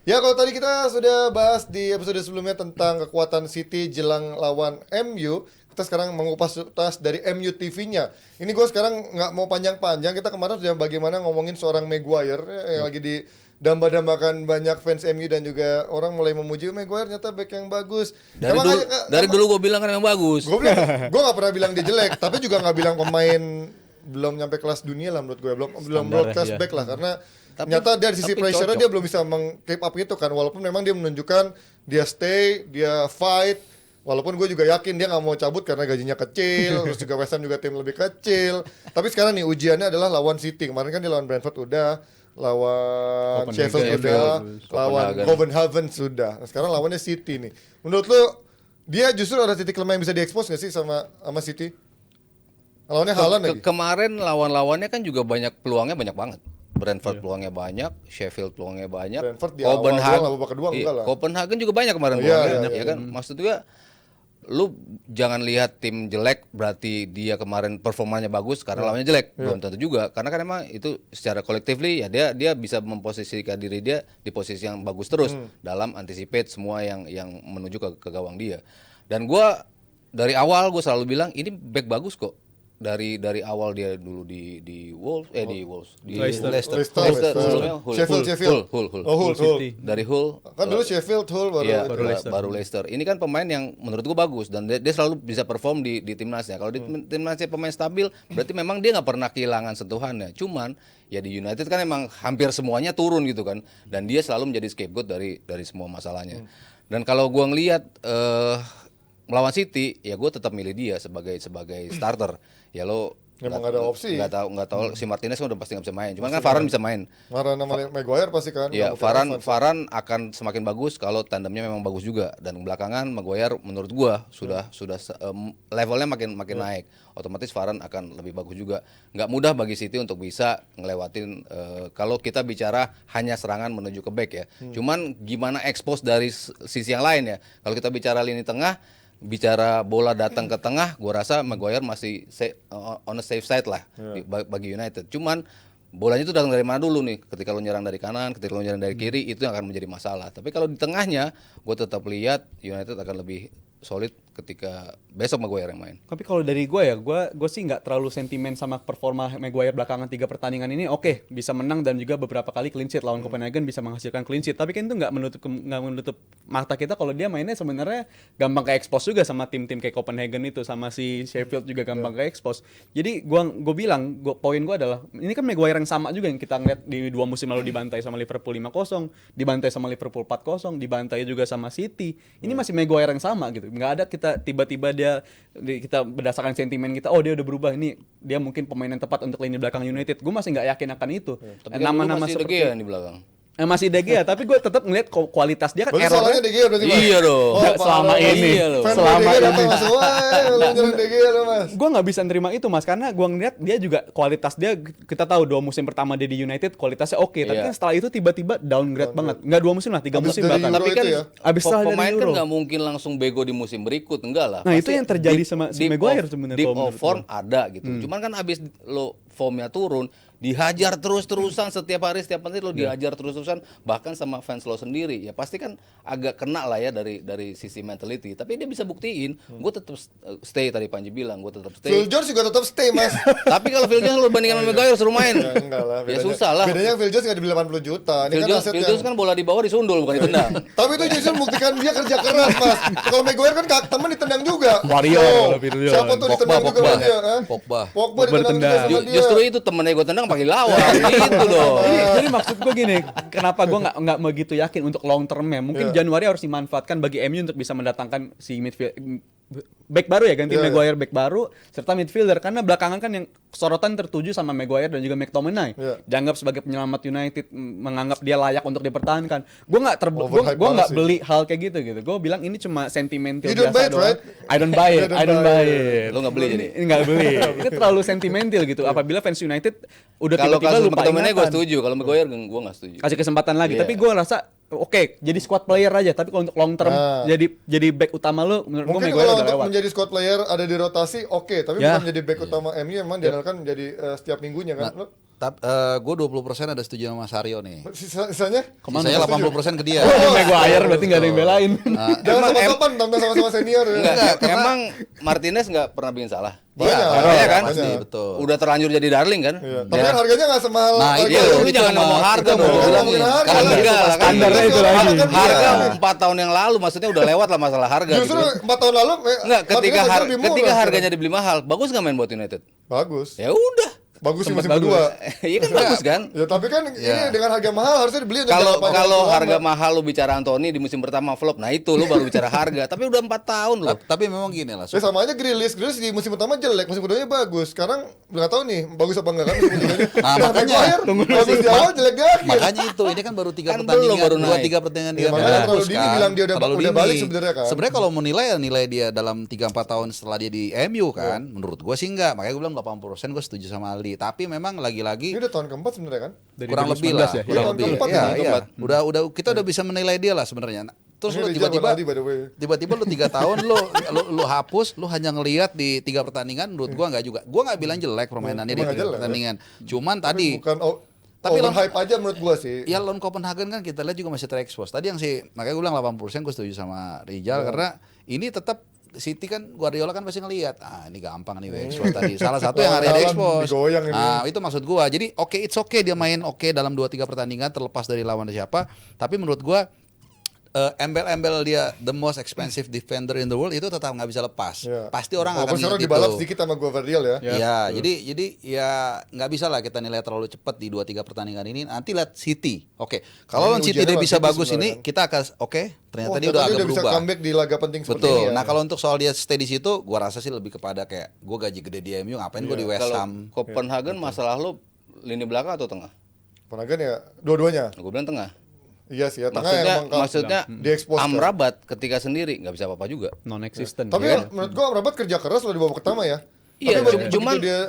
Ya kalau tadi kita sudah bahas di episode sebelumnya tentang kekuatan City jelang lawan MU, kita sekarang mengupas tuntas dari MU TV-nya. Ini gue sekarang nggak mau panjang-panjang, kita kemarin sudah bagaimana ngomongin seorang Maguire yang lagi didamba-dambakan banyak fans MU dan juga orang mulai memuji Maguire ternyata back yang bagus. Dari dulu gue bilang kan memang bagus. Gue nggak pernah bilang dia jelek, tapi juga nggak bilang pemain belum nyampe kelas dunia lah menurut gue, belum broad class back lah karena ternyata dari sisi pressure-nya dia belum bisa meng-keep up itu kan, walaupun memang dia menunjukkan dia stay, dia fight, walaupun gue juga yakin dia nggak mau cabut karena gajinya kecil, terus juga West Ham juga tim lebih kecil, tapi sekarang nih ujiannya adalah lawan City, kemarin kan dia lawan Brentford udah, lawan Sheffield udah, lawan Copenhagen sudah, nah, sekarang lawannya City nih, menurut lu dia justru ada titik lemah yang bisa diekspos nggak sih sama City? Lawannya Haaland lagi. Kemarin lawan-lawannya kan juga peluangnya banyak banget. Brentford peluangnya banyak, Sheffield peluangnya banyak, Brentford di awal doang, babak kedua enggak lah. Copenhagen juga banyak kemarin peluangnya, ya kan? Maksud gue, lu jangan lihat tim jelek berarti dia kemarin performanya bagus karena lawannya jelek, belum tentu juga. Karena kan emang itu secara collectively ya dia bisa memposisikan diri dia di posisi yang bagus terus dalam anticipate semua yang menuju ke gawang dia. Dan gue dari awal gue selalu bilang ini back bagus kok. Dari awal dia dulu di Leicester. Sebelumnya Hull. Dari Hull kan dulu Sheffield, Hull baru Leicester. Ini kan pemain yang menurut gua bagus dan dia selalu bisa perform di timnasnya. Kalau di timnasnya pemain stabil, berarti memang dia nggak pernah kehilangan sentuhannya. Cuman ya di United kan emang hampir semuanya turun gitu kan, dan dia selalu menjadi scapegoat dari semua masalahnya. Dan kalau gua ngelihat melawan City, ya gue tetap milih dia sebagai starter. Ya lo memang nggak ada opsi. Nggak tahu si Martinez kan udah pasti nggak bisa main. Cuman kan Varane bisa main. Varane sama Maguire pasti kan. Ya Varane akan semakin bagus kalau tandemnya memang bagus juga. Dan belakangan Maguire menurut gue sudah levelnya makin naik. Otomatis Varane akan lebih bagus juga. Nggak mudah bagi City untuk bisa ngelewatin kalau kita bicara hanya serangan menuju ke back ya. Cuman gimana expose dari sisi yang lain ya. Kalau kita bicara lini tengah, bicara bola datang ke tengah, gue rasa Maguire masih on a safe side lah bagi United. Cuman bolanya itu datang dari mana dulu nih? Ketika lo nyerang dari kanan, ketika lo nyerang dari kiri, itu yang akan menjadi masalah. Tapi kalau di tengahnya, gue tetap lihat United akan lebih solid ketika besok Maguire yang main. Tapi kalau dari gue sih nggak terlalu sentimen sama performa Maguire belakangan 3 pertandingan ini. Oke, bisa menang dan juga beberapa kali clean sheet lawan Copenhagen bisa menghasilkan clean sheet. Tapi kan itu nggak menutup mata kita kalau dia mainnya sebenarnya gampang ke expose juga sama tim-tim kayak Copenhagen itu, sama si Sheffield juga gampang ke expose. Jadi gue bilang, poin gue adalah ini kan Maguire yang sama juga yang kita ngeliat di 2 musim lalu, dibantai sama Liverpool 5-0, dibantai sama Liverpool 4-0, dibantai juga sama City. Ini masih Maguire yang sama gitu. Nggak ada kita tiba-tiba kita berdasarkan sentimen kita, oh dia udah berubah, ini dia mungkin pemain yang tepat untuk lini belakang United. Gue masih nggak yakin akan itu. Tapi nama-nama seperti De Gea di belakang. Masih De Gea, tapi gue tetap ngeliat kualitas dia kan errornya De Gea berarti Mas. Iya dong. Selama ini. Mas. Gue nggak bisa nerima itu Mas, karena gue ngeliat dia juga kualitas dia, kita tahu 2 musim pertama dia di United kualitasnya oke, tapi kan setelah itu tiba-tiba downgrade banget. Nggak 2 musim lah, 3 musim bahkan. Tapi kan abis pemain kan nggak mungkin langsung bego di musim berikut, enggak lah. Nah itu yang terjadi sama si Maguire sebenarnya. Deep of form ada gitu. Cuman kan abis lo formnya turun, dihajar terus-terusan setiap menit lo dihajar terus-terusan, bahkan sama fans lo sendiri, ya pasti kan agak kena lah ya dari sisi mentality. Tapi dia bisa buktiin, gue tetap stay, tadi Panji bilang gue tetap stay. Phil Jones juga tetap stay Mas. Tapi kalau Phil Jones lo bandingkan sama Maguire suruh main, enggak lah, ya susah lah. Bedanya Phil Jones nggak dibeli 80 juta. Phil Jones kan bola di bawah disundul bukan ditendang. Tapi itu justru membuktikan dia kerja keras Mas. Kalau Maguire kan temen ditendang juga. Warrior. Siapa tuh ditendang juga sama dia? Pogba ditendang juga sama dia. Justru itu temennya gue tendang pakai lawan. Gitu loh. Jadi maksud gue gini, kenapa gue nggak begitu yakin untuk long termnya? Mungkin Januari harus dimanfaatkan bagi MU untuk bisa mendatangkan si midfield back baru ya, ganti Maguire back baru serta midfielder, karena belakangan kan yang sorotan tertuju sama Maguire dan juga McTominay. Dianggap sebagai penyelamat United, menganggap dia layak untuk dipertahankan. Gue nggak beli hal kayak gitu. Gue bilang ini cuma sentimental biasa doang. Right? I don't buy it. Lo nggak beli jadi? Nggak beli. Itu terlalu sentimental gitu. Apabila fans United udah tiba-tiba lupa ingatan. Gue setuju, kalau Maguire gue nggak setuju. Kasih kesempatan lagi, tapi gue rasa oke, jadi squad player aja. Tapi kalau untuk long term jadi back utama lo, menurut gue Maguire udah lewat. Menjadi squad player ada di rotasi, tapi bukan menjadi back utama MU, emang diandalkan menjadi setiap minggunya kan. Gue 20% ada setuju sama Mas Aryo nih. Sisanya? Sisanya 80% ke dia. Maguire berarti nggak ada yang belain. Jangan sama sopan, tampil sama-sama senior ya. Enggak, emang Martinez nggak pernah bikin salah. Banyak, Iya kan? Pasti, betul. Udah terlanjur jadi darling kan? Iya. Tapi kan harganya nggak semahal. Nah, harga itu lu. Lu jangan ngomong harga dong. Jangan Bilang ngomongin nih. harga. Kan Lah, enggak lah, kan standarnya itu Kan lagi. dia. Harga 4 tahun yang lalu maksudnya udah lewat lah masalah harga Justru gitu. 4 tahun lalu Enggak, ketika Martinez lebih murah ketika sekarang. harganya dibeli mahal, bagus nggak main buat United? Bagus. Ya udah. Bagus sih Sempat musim bagus. kedua. Iya kan bagus kan? Ya tapi kan ini dengan harga mahal harusnya dibeli untuk Kalau jangka panjang kalau waktu harga lama. mahal lu bicara Anthony di musim pertama flop, nah itu lu baru bicara harga. Tapi udah 4 tahun loh. Tapi memang gini lah. Ya sama aja Grealish di musim pertama jelek, musim keduanya bagus. Sekarang nggak tahu nih bagus apa enggak kan musim keduanya. Nah, makanya, bagus di awal jelek di akhir. Makanya itu ini kan baru 3 Kan pertandingan, belum, baru naik. 2-3 pertandingan Iya, dia makanya bagus terlalu dini bilang dia udah Terlalu balik dini. sebenarnya kan. Sebenarnya kalau mau nilai ya nilai dia dalam 3-4 tahun setelah dia di MU kan, menurut gue sih enggak. Makanya gue bilang 80% gue setuju sama Aldi. Tapi memang lagi-lagi Ini udah tahun keempat sebenarnya kan? Dari kurang 2019 lebih lah, ya? kurang Iya, lebih. tahun keempat Iya, ya, iya. keempat. Udah kita udah bisa menilai dia lah sebenarnya. Nah, terus Ini lu Rijal tiba-tiba Ronaldo, by the way. tiba-tiba lu 3 tahun lu hapus, lu hanya ngelihat di 3 pertandingan, menurut gua enggak juga. Gua enggak bilang jelek permainannya di Emang 3 nggak jelek. pertandingan. Cuman tadi Bukan Tapi over lawan- hype aja menurut gua sih. ya lawan Copenhagen kan kita lihat juga masih terekspos. Tadi yang makanya gue bilang 80% gue setuju sama Rijal karena ini tetap City kan Guardiola kan pasti ngelihat ini gampang nih expose tadi. Salah satu yang hari Dalam expose. digoyang ini. Nah, itu maksud gua. Jadi it's okay dia main dalam 2-3 pertandingan terlepas dari lawan siapa, tapi menurut gua embel-embel dia the most expensive defender in the world itu tetap nggak bisa lepas. Iya. Pasti orang Walaupun akan sekarang ingat dibalap itu. sedikit sama gua Vardiel ya. Iya, jadi ya nggak bisa lah kita nilai terlalu cepat di 2-3 pertandingan ini. Nanti lihat City. Oke, kalau lawan Ini City dia ujiannya bisa lawan City bagus ini, sebenarnya. kita akan ternyata dia ternyata udah agak bisa berubah. comeback di laga penting seperti Betul. ini ya. Nah, kalau untuk soal dia stay di situ, gua rasa sih lebih kepada kayak gua gaji gede di MU, ngapain gua di West Kalau Ham. Copenhagen masalah lu lini belakang atau tengah? Panagan ya dua-duanya. Gue bilang tengah. Iya sih ya, tengah yang Maksudnya di-expose kan. Amrabat ketika sendiri nggak bisa apa-apa juga. Non existent. Tapi kan menurut gua Amrabat kerja keras loh di babak pertama ya. Iya, Tapi begitu cuman dia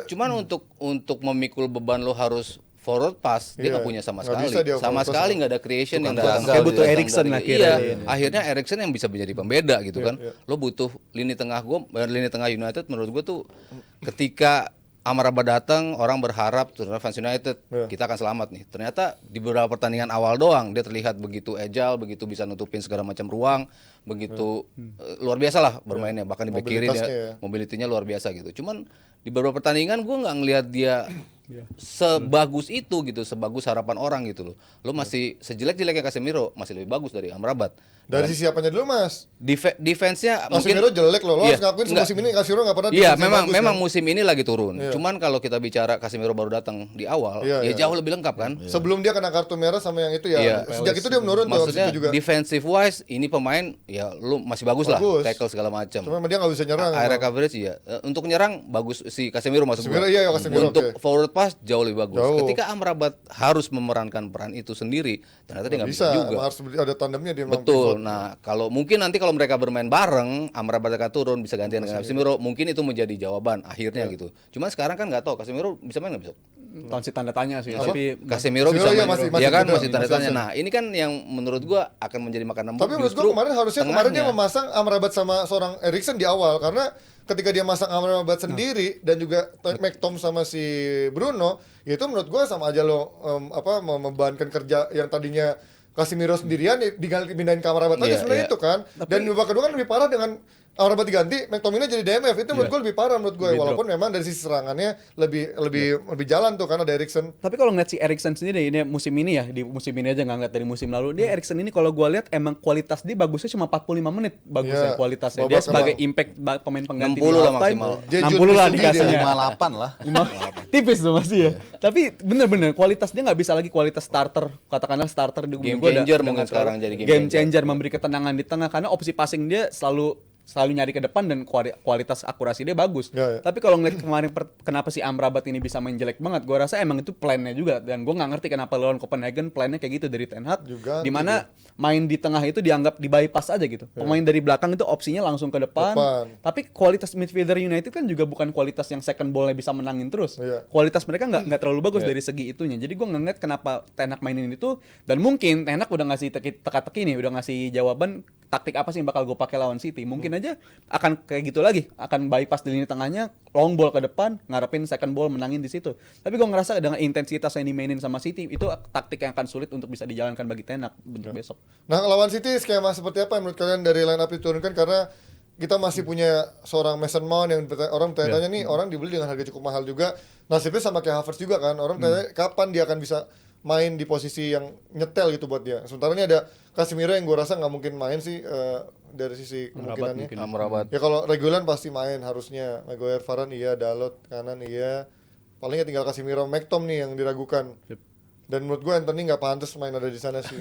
untuk memikul beban lo harus forward pass dia Iya, nggak punya sama nggak sekali. bisa dia Sama forward pass. sekali nggak ada creation yang Tukang datang. gagal. Kayak butuh datang Eriksen dari- akhirnya. Iya, akhirnya Eriksen yang bisa menjadi pembeda gitu kan. iya. Lo butuh lini tengah lini tengah United menurut gua tuh ketika Amrabat datang, orang berharap terutama fans United Iya. kita akan selamat nih. Ternyata di beberapa pertandingan awal doang dia terlihat begitu agile, begitu bisa nutupin segala macam ruang, begitu luar biasa lah bermainnya. Bahkan di back kiri Mobilitasnya dia ya. mobility-nya luar biasa gitu. Cuman di beberapa pertandingan gue nggak ngelihat dia sebagus itu gitu, sebagus harapan orang gitu loh. Lo masih sejelek-jeleknya Casemiro masih lebih bagus dari Amrabat. dari sisi apanya dulu Mas? Defense-nya mungkin Casemiro jelek loh. Lo Iya, harus ngakuin enggak. musim ini Casemiro nggak pernah Iya, defense-nya memang bagus, memang kan? musim ini lagi turun. Iya. Cuman kalau kita bicara Casemiro baru datang di awal, Iya, ya iya. jauh lebih lengkap kan. Sebelum dia kena kartu merah sama yang itu ya. Iya. Sejak itu dia menurun tuh habis Maksudnya itu juga. defensive wise ini pemain ya lu masih bagus lah, Bagus. tackle segala macam. Cuma dia nggak bisa nyerang. Area coverage ya. Untuk nyerang bagus si Casemiro masuk Casemiro, gua. iya, Casemiro, Untuk oke. forward pass jauh lebih bagus. Jauh. Ketika Amrabat harus memerankan peran itu sendiri, ternyata dia nggak bisa, bisa, juga. harus ada tandemnya dia memang Betul. pivot. Nah, kalau mungkin nanti kalau mereka bermain bareng, Amrabat akan turun bisa gantian dengan Casemiro, mungkin itu menjadi jawaban akhirnya Iya. gitu. Cuman sekarang kan nggak tahu Casemiro bisa main nggak bisa. Masih tanda tanya sih. Tapi Casemiro bisa Casemiro, iya, main, masih ya kan muda, masih tanda masih tanya. absen. Nah, ini kan yang menurut gua akan menjadi makanan Tapi menurut gua kemarin harusnya kemarin dia memasang Amrabat sama seorang Eriksen di awal karena ketika dia masang Amrabat sendiri dan juga McTom sama si Bruno, ya itu menurut gua sama aja lo membebankan kerja yang tadinya Casemiro sendirian dipindahin ke Amrabat aja Iya, sebenarnya iya. itu kan. Dan di babak kedua kan lebih parah dengan Amrabat diganti, McTominay jadi DMF. Itu menurut gua lebih parah menurut gua. Walaupun memang dari sisi serangannya lebih jalan tuh karena ada Eriksen. Tapi kalau ngeliat si Eriksen sendiri ini musim ini ya, di musim ini aja nggak ngeliat dari musim lalu, dia Eriksen ini kalau gua lihat emang kualitas dia bagusnya cuma 45 menit bagusnya Iya. kualitasnya. Babak Dia sebagai kedua. impact pemain pengganti 60 di lah halftime. maksimal. Dia 60 lah Jude dikasihnya. 58 lah. Tipis tuh masih ya. Tapi bener-bener kualitas dia nggak bisa lagi kualitas starter, katakanlah starter di Game gua changer udah mungkin nggak sekarang terlalu- jadi game changer, memberi ketenangan di tengah karena opsi passing dia selalu nyari ke depan dan kualitas akurasi dia bagus. Ya, ya. Tapi kalau ngeliat kemarin kenapa si Amrabat ini bisa main jelek banget, gua rasa emang itu plannya juga dan gua nggak ngerti kenapa lawan Copenhagen plannya kayak gitu dari Ten Hag. Juga Dimana main di tengah itu dianggap di bypass aja gitu. Pemain dari belakang itu opsinya langsung ke depan. Tapi kualitas midfielder United kan juga bukan kualitas yang second ball-nya bisa menangin terus. Iya. Kualitas mereka nggak terlalu bagus dari segi itunya. Jadi gua nggak ngeliat kenapa Ten Hag mainin itu dan mungkin Ten Hag udah ngasih teka-teki nih, udah ngasih jawaban taktik apa sih yang bakal gue pakai lawan City. Mungkin aja aja akan kayak gitu lagi, akan bypass di lini tengahnya, long ball ke depan, ngarepin second ball menangin di situ. Tapi gue ngerasa dengan intensitas yang dimainin sama City itu taktik yang akan sulit untuk bisa dijalankan bagi Ten Hag untuk besok. Nah, lawan City skema seperti apa yang menurut kalian dari line up diturunkan, karena kita masih punya seorang Mason Mount yang orang bertanya-tanya nih, orang dibeli dengan harga cukup mahal juga. Nasibnya sama kayak Havertz juga kan. Orang bertanya kapan dia akan bisa main di posisi yang nyetel gitu buat dia. Sementara ini ada Casemiro yang gue rasa nggak mungkin main sih dari sisi kemungkinannya. Amrabat. Ya kalau regulan pasti main harusnya. Maguire, Varane iya, Dalot kanan iya. Palingnya tinggal Casemiro, McTom nih yang diragukan. Dan menurut gue Anthony nggak pantas main ada di sana sih.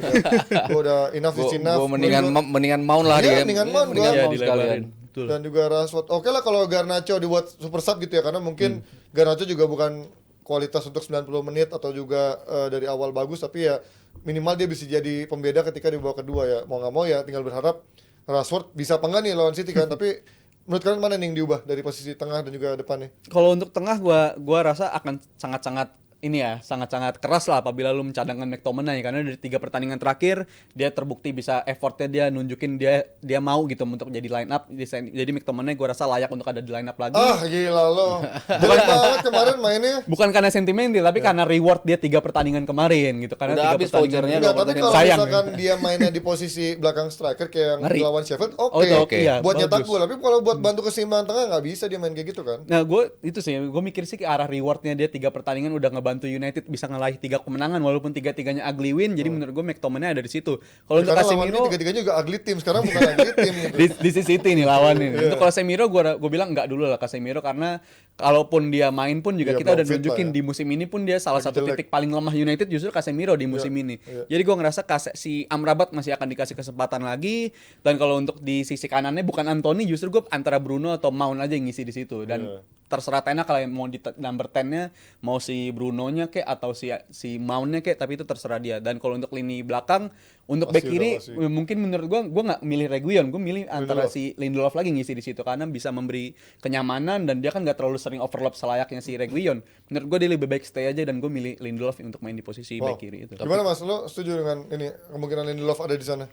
Gue udah enough is enough. Gue mendingan Mount lah Iya, dia. mendingan Mount gua. Iya, Mount sekalian. Betul. Dan juga Rashford. Oke lah kalau Garnacho dibuat super sub gitu ya, karena mungkin Garnacho juga bukan kualitas untuk 90 menit atau juga dari awal bagus, tapi ya minimal dia bisa jadi pembeda ketika di babak kedua ya. Mau nggak mau ya tinggal berharap Rashford bisa apa enggak nih lawan City kan. Tapi menurut kalian mana nih yang diubah dari posisi tengah dan juga depannya? Kalau untuk tengah gua rasa akan sangat-sangat ini ya, sangat-sangat keras lah apabila lu mencadangkan McTominay, karena dari 3 pertandingan terakhir dia terbukti bisa effortnya, dia nunjukin dia mau gitu untuk jadi line up. Jadi McTominay gua rasa layak untuk ada di line up lagi. Ah gila lo. Jelek banget kemarin mainnya. Bukan karena sentimental, tapi karena reward dia 3 pertandingan kemarin gitu. Karena Udah 3 habis pertandingan. vouchernya. Enggak, tapi kalau Sayang. misalkan dia mainnya di posisi belakang striker kayak yang Ngeri. lawan Sheffield, Oh, itu oke. Iya, buat nyetak bagus. gol. Tapi kalau buat bantu keseimbangan tengah nggak bisa dia main kayak gitu kan. Nah, gue mikir sih ke arah rewardnya dia 3 pertandingan udah ngebantu United bisa ngeraih 3 kemenangan walaupun 3-3-nya ugly win. Jadi menurut gue McTominay ada di situ. Kalau untuk Karena lawan ini Casemiro tiga-tiganya juga ugly team. Sekarang bukan ugly team gitu. di sisi City nih lawan ini. Untuk Casemiro gue bilang enggak dulu lah Casemiro, karena kalaupun dia main pun juga Iya, kita udah belum fit nunjukin lah ya. di musim ini pun dia salah Lagi satu jelek. titik paling lemah United justru Casemiro di musim ini. iya. Jadi gue ngerasa si Amrabat masih akan dikasih kesempatan lagi, dan kalau untuk di sisi kanannya bukan Anthony, justru gue antara Bruno atau Mount aja yang ngisi di situ, dan terserah Ten Hag kalau yang mau di number 10-nya mau si Bruno-nya kek atau si Mount-nya kek, tapi itu terserah dia. Dan kalau untuk lini belakang untuk back Pasti kiri udah pasti. mungkin menurut gue nggak milih Reguilon, gue milih antara Lindelof. si Lindelof lagi ngisi di situ karena bisa memberi kenyamanan dan dia kan nggak terlalu sering overlap selayaknya si Reguilon. Menurut gue dia lebih baik stay aja, dan gue milih Lindelof untuk main di posisi Wow. back kiri itu. Gimana Mas, lo setuju dengan ini kemungkinan Lindelof ada di sana?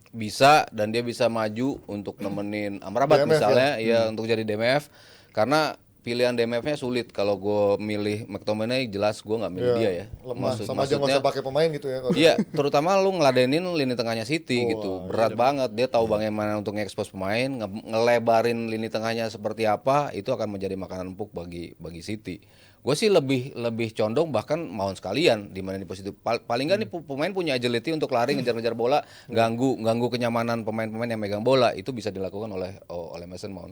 Bisa, dan dia bisa maju untuk nemenin Amrabat DMF misalnya ya, untuk jadi DMF, karena pilihan DMF-nya sulit. Kalau gue milih McTominay jelas gue nggak milih dia ya. Lemah, sama aja nggak usah pakai pemain gitu ya. kalau- Iya, terutama lu ngeladenin lini tengahnya City gitu. Berat banget. Dia tahu bagaimana untuk nge-expose pemain, ngelebarin lini tengahnya seperti apa, itu akan menjadi makanan empuk bagi City. Gue sih lebih condong bahkan Mount sekalian di mana di posisi paling nggak nih pemain punya agility untuk lari ngejar-ngejar bola, ganggu kenyamanan pemain-pemain yang megang bola, itu bisa dilakukan oleh Mason Mount.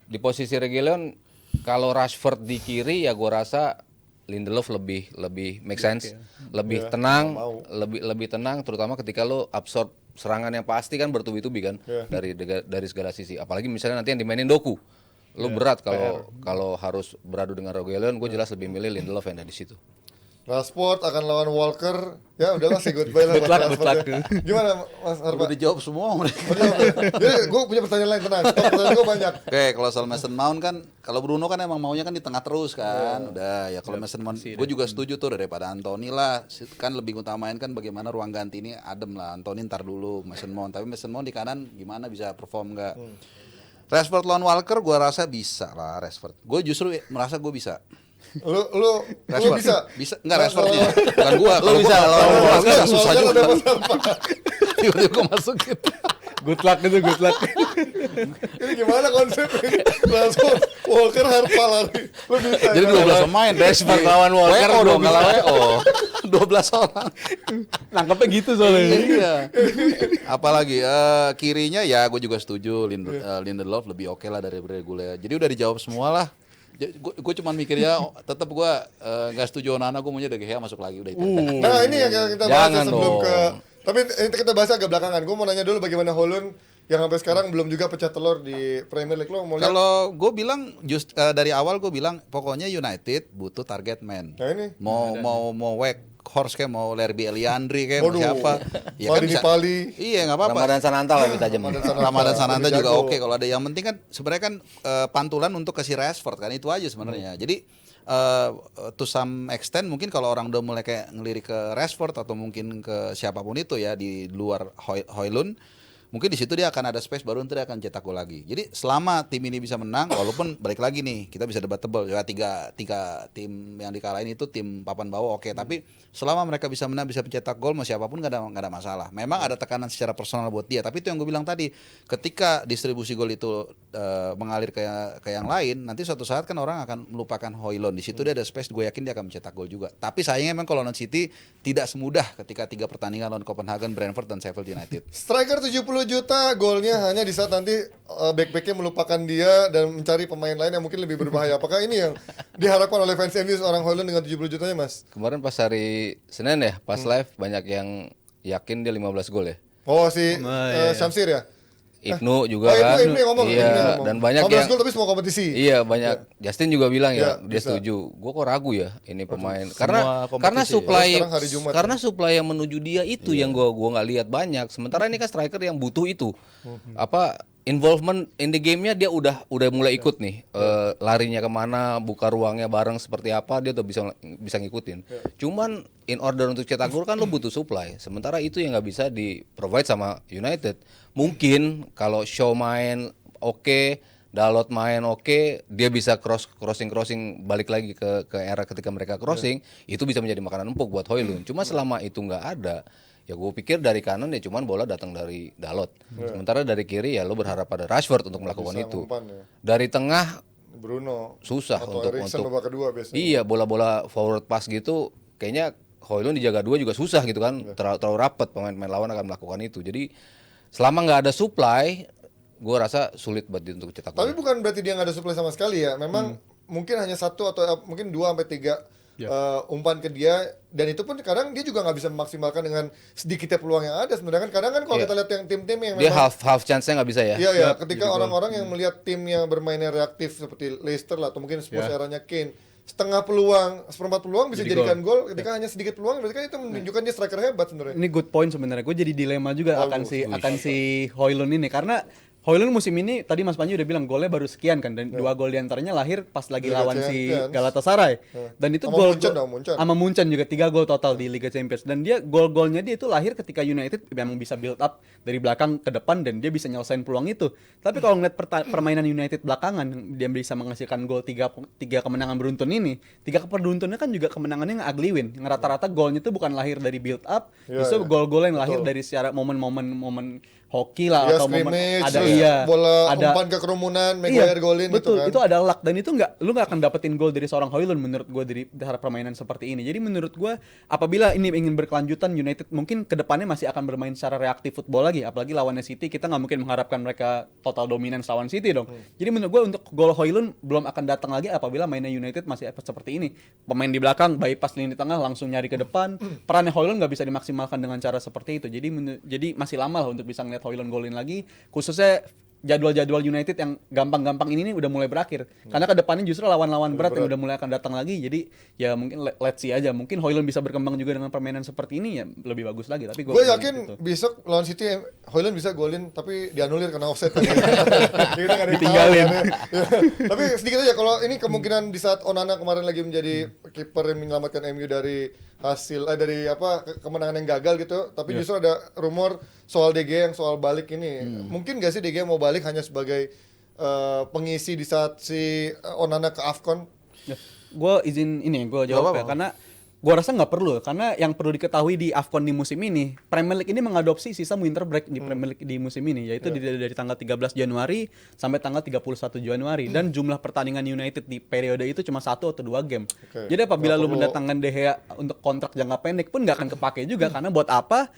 Di posisi Reguilon, kalau Rashford di kiri ya gue rasa Lindelof lebih make sense, lebih tenang, lebih tenang, terutama ketika lo absorb serangan yang pasti kan bertubi-tubi kan dari segala sisi. Apalagi misalnya nanti yang dimainin Doku, lo berat kalau harus beradu dengan Reguilon. Gue jelas lebih milih Lindelof yang ada di situ. Rashford akan lawan Walker. Ya udahlah, say goodbye lah. Good buat luck, good Rashford luck. ya. Gimana Mas Harpa? Udah dijawab semua mereka. Jadi gue punya pertanyaan lain, tenang. Stop, pertanyaan gue banyak. Oke, kalau soal Mason Mount kan, kalau Bruno kan emang maunya kan di tengah terus kan. Udah ya kalau Mason Mount, gue juga setuju tuh daripada Anthony lah. Kan lebih utamain kan bagaimana ruang ganti ini adem lah. Anthony ntar dulu Mason Mount. Tapi Mason Mount di kanan gimana bisa perform nggak? Rashford lawan Walker gue rasa bisa lah Rashford. Gue justru merasa gue bisa. Lu Rashford bisa? Bisa enggak Rashfordnya? Bukan gua. Lu bisa lawan Walker susah Walker juga. ada Mas Harpa. Tiba-tiba gua masukin. Good luck itu, good luck. Ini gimana konsepnya? Rashford, Walker, Harpa lari. Lu bisa. Jadi ya? 12 pemain Rashford lawan Walker WO dong, 12. kalah WO. 12 orang. Nangkepnya gitu soalnya. Iya. Apalagi kirinya ya gue juga setuju Lindelof lebih oke lah dari Reguilon. Jadi udah dijawab semua lah. Gue cuma mikirnya tetap gue nggak setuju Onana, gue maunya De Gea masuk lagi udah itu. Nah ini yang kita bahas Jangan sebelum dong. ke. Tapi ini kita bahas agak belakangan. Gue mau nanya dulu bagaimana Holland yang sampai sekarang belum juga pecah telur di Premier League. Lo mau lihat? Kalau gue bilang dari awal gue bilang pokoknya United butuh target man. Nah ini. Mau Weghorst kayak mau Lerby Eliandri kayak mau Waduh. siapa. Ya Madi Dipali. Iya nggak apa-apa. Ramadan Sananta lebih tajam. Ramadan Sananta Lebih juga jago. oke kalau ada. Yang penting kan sebenarnya kan pantulan untuk ke si Rashford kan itu aja sebenarnya. Jadi to some extent mungkin kalau orang udah mulai kayak ngelirik ke Rashford atau mungkin ke siapapun itu ya di luar Højlund, mungkin di situ dia akan ada space baru nanti dia akan cetak gol lagi. Jadi selama tim ini bisa menang, walaupun balik lagi nih kita bisa debatable ya tiga tim yang dikalahin itu tim papan bawah oke, tapi selama mereka bisa menang bisa mencetak gol mau siapapun nggak ada masalah. Memang ada tekanan secara personal buat dia, tapi itu yang gue bilang tadi, ketika distribusi gol itu mengalir ke yang lain, nanti suatu saat kan orang akan melupakan Højlund. Di situ dia ada space, gue yakin dia akan mencetak gol juga. Tapi sayangnya memang kalau lawan City tidak semudah ketika 3 pertandingan lawan Copenhagen, Brentford dan Sheffield United. Striker 70 juta, golnya hanya di saat nanti back-backnya melupakan dia dan mencari pemain lain yang mungkin lebih berbahaya. Apakah ini yang diharapkan oleh fans MU seorang Højlund dengan 70 jutanya, Mas? Kemarin pas hari Senin ya, pas live banyak yang yakin dia 15 gol ya. Oh, si iya. Syamsir ya? Ibnu juga Oh, kan. Ibnu yang ngomong, Iya, Ibnu yang ngomong. dan banyak 15 yang gol tapi semua kompetisi. Iya, banyak. Justin juga bilang Ya, dia bisa. setuju. Gue kok ragu ya ini pemain. Semua kompetisi Karena ya. supply Sekarang hari Jumat supply yang menuju dia itu yang gua nggak lihat banyak. Sementara ini kan striker yang butuh itu. Apa involvement in the game-nya dia udah mulai ikut nih. Larinya kemana, buka ruangnya bareng seperti apa dia tuh bisa ngikutin. Cuman in order untuk cetak gol kan lo butuh supply. Sementara itu yang nggak bisa di provide sama United. Mungkin kalau Shaw main oke, Dalot main oke, dia bisa crossing balik lagi ke era ketika mereka crossing, itu bisa menjadi makanan empuk buat Højlund. Cuma selama itu nggak ada, ya gue pikir dari kanan ya cuman bola datang dari Dalot. Sementara dari kiri ya lo berharap pada Rashford untuk melakukan Bisa itu. ngumpan ya. Dari tengah Bruno susah atau untuk Eriksen babak kedua biasanya. iya, bola-bola forward pass gitu kayaknya Højlund dijaga dua juga susah gitu kan. Terlalu rapat, pemain-pemain lawan akan melakukan itu. Jadi selama nggak ada supply, gue rasa sulit buat dia untuk cetak gol. Tapi bukan berarti dia nggak ada supply sama sekali ya. Memang mungkin hanya 1 atau mungkin 2 sampai 3 umpan ke dia, dan itu pun kadang dia juga nggak bisa memaksimalkan dengan sedikitnya peluang yang ada. Sebenarnya kan kadang kan kalau kita lihat yang tim-tim yang Dia memang half chance-nya nggak bisa ya. iya ya, ketika orang-orang yang melihat tim yang bermainnya reaktif seperti Leicester lah atau mungkin Spurs eranya Kane, setengah peluang, seperempat peluang bisa Jadi jadikan gol. Ketika hanya sedikit peluang, berarti kan itu menunjukkan dia striker hebat sebenarnya. Ini good point sebenarnya. Gue jadi dilema juga akan si Højlund ini, karena Højlund musim ini tadi Mas Panji udah bilang golnya baru sekian kan, dan 2 gol diantaranya lahir pas lagi Liga lawan si Champions. Galatasaray. Dan itu Sama gol Munchen dong, Munchen. sama Munchen juga 3 gol total di Liga Champions. Dan dia gol-golnya dia itu lahir ketika United memang bisa build up dari belakang ke depan dan dia bisa nyelesain peluang itu. Tapi kalau ngeliat permainan United belakangan, dia bisa menghasilkan gol 3 kemenangan beruntun ini. 3 beruntunnya kan juga kemenangannya yang ugly win. Yang rata-rata golnya itu bukan lahir dari build up, justru gol-gol yang lahir dari secara momen-momen hoki lah Iya, atau momen scrimmage, ada terus bola ada umpan ke kerumunan, Maguire golin betul, gitu kan. itu ada luck dan itu lu nggak akan dapetin gol dari seorang Højlund menurut gue dari permainan seperti ini. Jadi menurut gue apabila ini ingin berkelanjutan, United mungkin kedepannya masih akan bermain secara reaktif football lagi, apalagi lawannya City, kita nggak mungkin mengharapkan mereka total dominance lawan City dong. Jadi menurut gue untuk gol Højlund belum akan datang lagi apabila mainnya United masih seperti ini, pemain di belakang bypass lini tengah langsung nyari ke depan, perannya Højlund nggak bisa dimaksimalkan dengan cara seperti itu. Jadi masih lama lah untuk bisa ngeliat Højlund golin lagi, khususnya jadwal-jadwal United yang gampang-gampang ini nih udah mulai berakhir. Karena ke depannya justru lawan-lawan berat yang udah mulai akan datang lagi. Jadi ya mungkin let's see aja. Mungkin Højlund bisa berkembang juga dengan permainan seperti ini ya lebih bagus lagi. Tapi Gue yakin besok lawan City Højlund bisa golin tapi dianulir karena offside. Kita nggak ada yang Ditinggalin. tahu, ya. Tapi sedikit aja kalau ini kemungkinan di saat Onana kemarin lagi menjadi kiper yang menyelamatkan MU dari hasil dari kemenangan yang gagal gitu, tapi justru ada rumor soal De Gea yang soal balik ini. Mungkin gak sih De Gea mau balik hanya sebagai pengisi di saat si Onana ke AFCON? Ya, gue izin ini gue jawab ya, karena gue rasa nggak perlu, karena yang perlu diketahui di AFCON di musim ini, Premier League ini mengadopsi sistem winter break di Premier League di musim ini, yaitu dari tanggal 13 Januari sampai tanggal 31 Januari, dan jumlah pertandingan United di periode itu cuma 1 atau 2 game. Jadi apabila lu mendatangkan De Gea untuk kontrak jangka pendek pun nggak akan kepake juga, karena buat apa?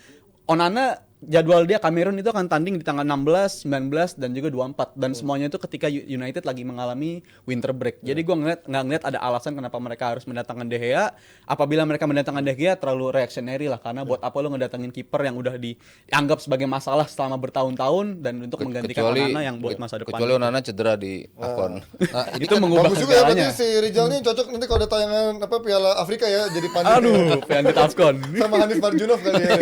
Onana jadwal dia Kamerun itu akan tanding di tanggal 16, 19 dan juga 24, dan semuanya itu ketika United lagi mengalami winter break. Jadi gue nggak ngeliat ada alasan kenapa mereka harus mendatangkan De Gea. Apabila mereka mendatangkan De Gea terlalu reactionary lah, karena buat apa lo ngedatangin kiper yang udah dianggap sebagai masalah selama bertahun-tahun dan untuk menggantikan Onana yang buat masa depan. Kecuali Onana cedera di AFCON. Nah, ini Itu kan mengubah Bagus juga ya, berarti segalanya. si Rizal ini cocok nanti kalau ada tayangan Piala Afrika ya, jadi panitia. Aduh, pengen AFCON. Sama Hanif Marjunov kali ya.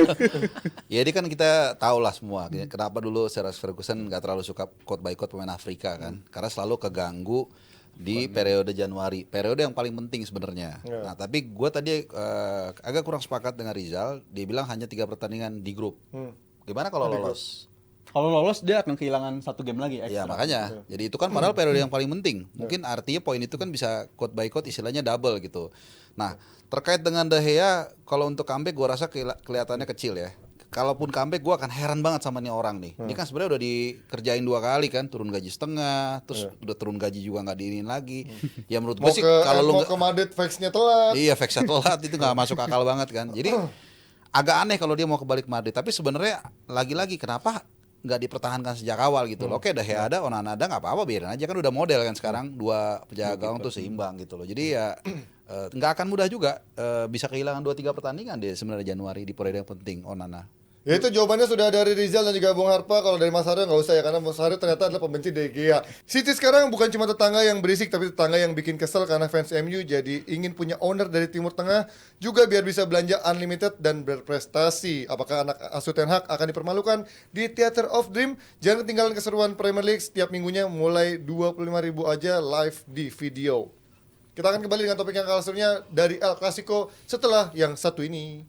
ya ini kan kita tahu lah semua kenapa dulu Sir Alex Ferguson nggak terlalu suka quote by quote pemain Afrika kan, karena selalu keganggu di periode Januari, periode yang paling penting sebenarnya. Nah tapi gue tadi agak kurang sepakat dengan Rizal, dia bilang hanya 3 pertandingan di grup. Gimana kalau lolos? Kalau lolos dia akan kehilangan 1 game lagi Ya ekstra. makanya, jadi itu kan padahal periode yang paling penting. Mungkin artinya poin itu kan bisa quote by quote istilahnya double gitu. Nah terkait dengan De Gea, kalau untuk comeback gue rasa kelihatannya kecil ya. Kalaupun comeback gue akan heran banget sama nih orang nih. Ini kan sebenarnya udah dikerjain 2 kali kan, turun gaji setengah, terus udah turun gaji juga nggak diinin lagi. Ya menurut gue Mau sih ke kalau lu mau nggak, ke Madrid fax-nya telat. iya fax telat itu nggak masuk akal banget kan. Jadi agak aneh kalau dia mau kebalik Madrid. Tapi sebenarnya lagi-lagi kenapa nggak dipertahankan sejak awal gitu loh. Oke, De Gea ada, Onana ada, nggak apa-apa, biarin aja kan udah model kan sekarang 2 penjaga gawang tuh seimbang gitu loh. Jadi ya nggak akan mudah juga bisa kehilangan 2-3 pertandingan deh sebenarnya Januari di periode yang penting Onana. Ya itu jawabannya sudah dari Rizal dan juga Bung Harpa. Kalau dari Mas Haryo nggak usah ya, karena Mas Haryo ternyata adalah pembenci De Gea. City sekarang bukan cuma tetangga yang berisik, tapi tetangga yang bikin kesel karena fans MU jadi ingin punya owner dari Timur Tengah juga biar bisa belanja unlimited dan berprestasi. Apakah anak asuh Ten Hag akan dipermalukan di Theater of Dream? Jangan ketinggalan keseruan Premier League setiap minggunya mulai 25.000 aja live di video. Kita akan kembali dengan topik yang kalah serunya dari El Clasico setelah yang satu ini.